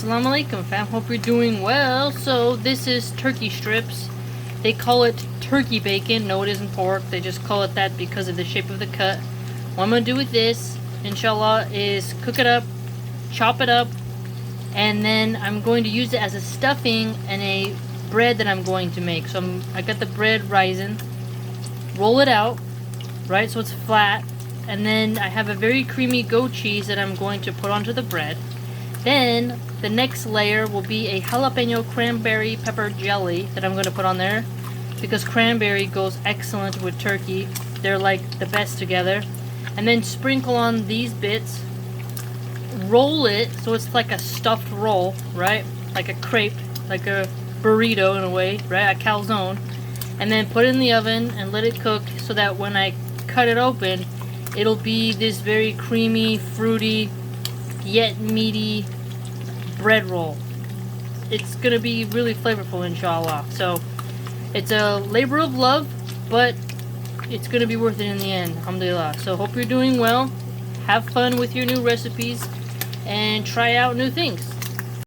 Assalamu alaikum fam, hope you're doing well. So this is turkey strips. They call it turkey bacon. No, it isn't pork. They just call it that because of the shape of the cut. What I'm going to do with this, inshallah, is cook it up, chop it up, and then I'm going to use it as a stuffing and a bread that I'm going to make. So I got the bread rising, roll it out, right, so it's flat, and then I have a very creamy goat cheese that I'm going to put onto the bread. Then the next layer will be a jalapeno cranberry pepper jelly that I'm going to put on there because cranberry goes excellent with turkey. They're like the best together. And then sprinkle on these bits, roll it so it's like a stuffed roll, right? Like a crepe, like a burrito in a way, right? A calzone. And then put it in the oven and let it cook so that when I cut it open, it'll be this very creamy, fruity, yet meaty bread roll. It's gonna be really flavorful, inshallah. So it's a labor of love, but it's gonna be worth it in the end, alhamdulillah. So hope you're doing well, have fun with your new recipes, and try out new things.